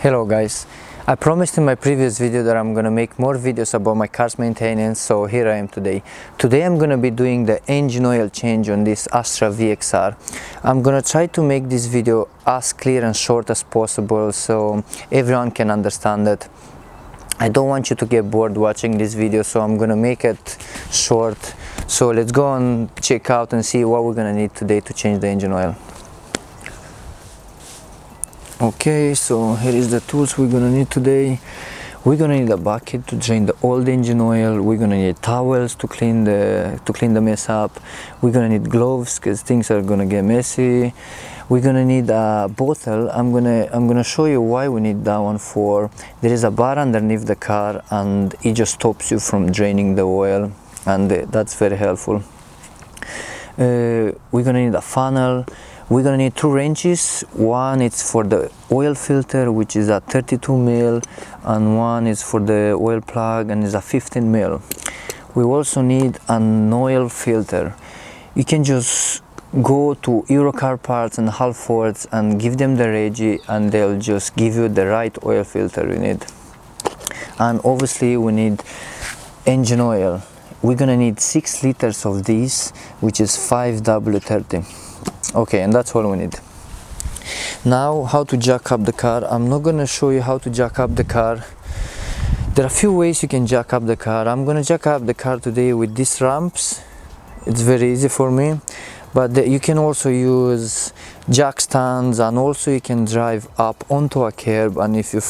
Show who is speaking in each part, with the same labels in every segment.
Speaker 1: Hello guys, I promised in my previous video that I'm gonna make more videos about my car's maintenance, so here I am today. Today I'm gonna be doing the engine oil change on this Astra VXR. I'm gonna try to make this video as clear and short as possible so everyone can understand it. I don't want you to get bored watching this video, so I'm gonna make it short. So let's go and check out and see what we're gonna need today to change the engine oil. Okay, so here is the tools we're gonna need today. We're gonna need a bucket to drain the old engine oil. We're gonna need towels to clean the mess up. We're gonna need gloves because things are gonna get messy. We're gonna need a bottle. I'm gonna show you why we need that one for. There is a bar underneath the car and it just stops you from draining the oil, and that's very helpful. We're gonna need a funnel. We're gonna need two wrenches. One is for the oil filter, which is a 32 mil, and one is for the oil plug and is a 15 mil. We also need an oil filter. You can just go to Eurocar Parts and Halfords and give them the regi, and they'll just give you the right oil filter you need. And obviously we need engine oil. We're gonna need 6 liters of this, which is 5W30. Okay, and that's all we need. Now, how to jack up the car. I'm not gonna show you how to jack up the car. There are a few ways you can jack up the car. I'm gonna jack up the car today with these ramps. It's very easy for me, but you can also use jack stands, and also you can drive up onto a curb, and if you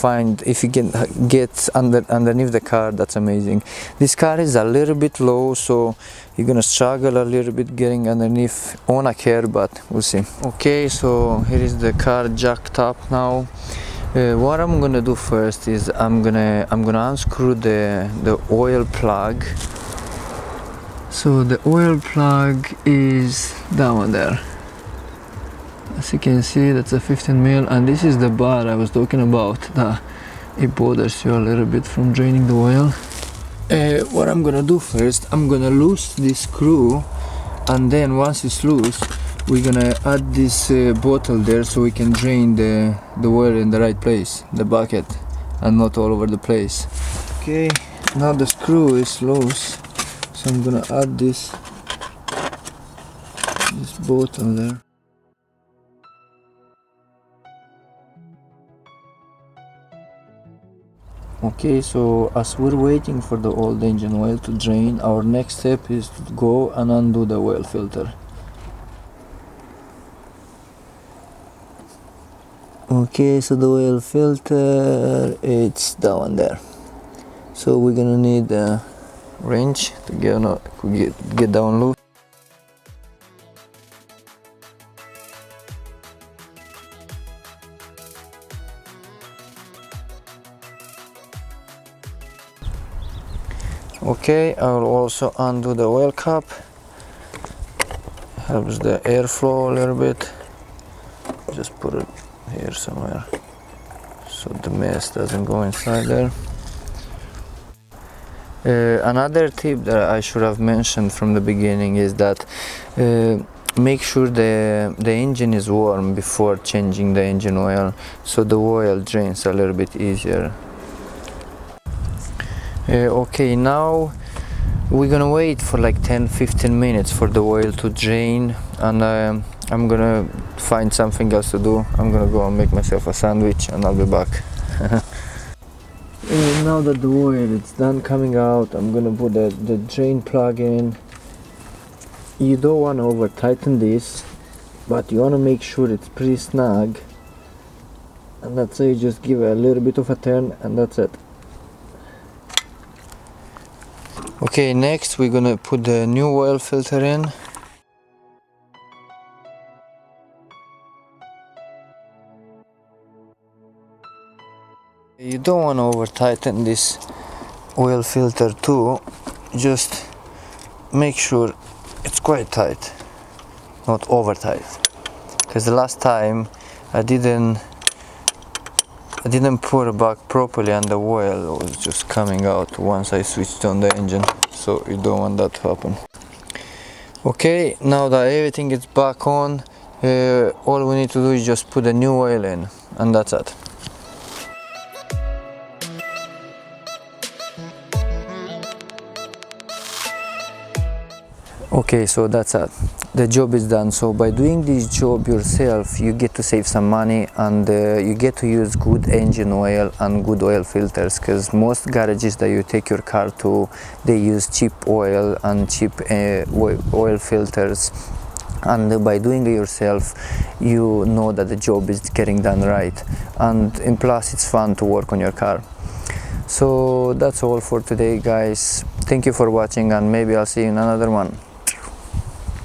Speaker 1: can get underneath the car, that's amazing. This car is a little bit low, so you're gonna struggle a little bit getting underneath on a curb, but we'll see. Okay, so here is the car jacked up now. What I'm gonna do first is I'm gonna unscrew the oil plug. So the oil plug is that one there. As you can see, that's a 15 mil, and this is the bar I was talking about, that it bothers you a little bit from draining the oil. What I'm gonna do first, I'm gonna loose this screw, and then once it's loose, we're gonna add this bottle there so we can drain the oil in the right place, the bucket, and not all over the place. Okay, now the screw is loose, so I'm gonna add this bottle there. Okay, so as we're waiting for the old engine oil to drain, our next step is to go and undo the oil filter. Okay, so the oil filter, it's that one there. So we're gonna need a wrench to get down loose. Okay, I will also undo the oil cap. Helps the airflow a little bit. Just put it here somewhere so the mess doesn't go inside there. Another tip that I should have mentioned from the beginning is that make sure the engine is warm before changing the engine oil, so the oil drains a little bit easier. Okay, now we're gonna wait for like 10-15 minutes for the oil to drain, and I'm gonna find something else to do. I'm gonna go and make myself a sandwich, and I'll be back. Now that the oil is done coming out, I'm gonna put the drain plug in. You don't want to over tighten this, but you want to make sure it's pretty snug, and that's it. Just give it a little bit of a turn, and that's it. Okay, next we're gonna put the new oil filter in. You don't want to over tighten this oil filter too, just make sure it's quite tight, not over tight, because the last time I didn't pour it back properly and the oil was just coming out once I switched on the engine, so you don't want that to happen. Okay, now that everything is back on, all we need to do is just put the new oil in, and that's it. Okay, so that's it. The job is done. So by doing this job yourself, you get to save some money, and you get to use good engine oil and good oil filters, because most garages that you take your car to, they use cheap oil and cheap oil filters. And by doing it yourself, you know that the job is getting done right, and in plus it's fun to work on your car. So that's all for today, guys. Thank you for watching, and maybe I'll see you in another one.